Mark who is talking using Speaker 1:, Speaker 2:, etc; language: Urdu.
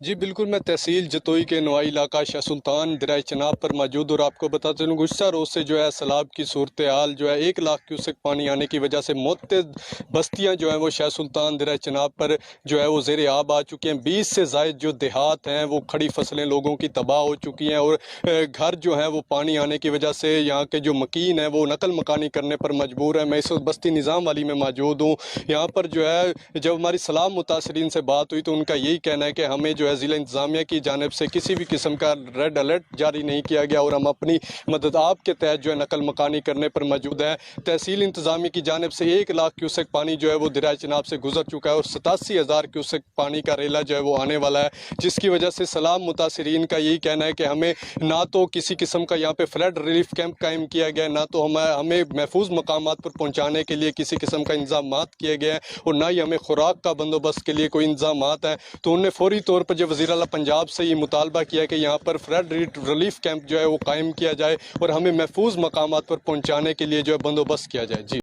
Speaker 1: جی بالکل، میں تحصیل جتوئی کے نوائی علاقہ شاہ سلطان دریا چناب پر موجود، اور آپ کو بتاتے ہیں گزشتہ روز سے جو ہے سیلاب کی صورتحال جو ہے 1 لاکھ کیوسک پانی آنے کی وجہ سے متعدد بستیاں جو ہیں وہ شاہ سلطان دریا چناب پر جو ہے وہ زیر آب آ چکی ہیں۔ 20 سے زائد جو دیہات ہیں وہ کھڑی فصلیں لوگوں کی تباہ ہو چکی ہیں، اور گھر جو ہیں وہ پانی آنے کی وجہ سے یہاں کے جو مکین ہیں وہ نقل مکانی کرنے پر مجبور ہیں۔ میں اس وقت بستی نظام والی میں موجود ہوں۔ یہاں پر جو ہے جب ہماری سیلاب متاثرین سے بات ہوئی تو ان کا یہی کہنا ہے کہ ہمیں جو ہے ضلع انتظامیہ کی جانب سے کسی بھی قسم کا ریڈ الرٹ جاری نہیں کیا گیا، اور ہم اپنی مدد آپ کے تحت جو ہے نقل مکانی کرنے پر موجود ہے۔ تحصیل انتظامیہ کی جانب سے 1 لاکھ کیوسک پانی جو ہے وہ دریا چناب سے گزر چکا ہے، اور 87,000 کیوسک پانی کا ریلا جو ہے وہ آنے والا ہے، جس کی وجہ سے سیلاب متاثرین کا یہی کہنا ہے کہ ہمیں نہ تو کسی قسم کا یہاں پہ فلڈ ریلیف کیمپ قائم کیا گیا ہے، نہ تو ہمیں محفوظ مقامات پر پہنچانے کے لیے کسی قسم کا انتظامات کیے گئے ہیں، اور نہ ہی ہمیں خوراک کا بندوبست کے لیے کوئی انتظامات ہیں۔ تو انہوں نے فوری طور پر جو وزیر اعلیٰ پنجاب سے یہ مطالبہ کیا کہ یہاں پر فلڈ ریلیف کیمپ جو ہے وہ قائم کیا جائے، اور ہمیں محفوظ مقامات پر پہنچانے کے لیے جو ہے بندوبست کیا جائے۔ جی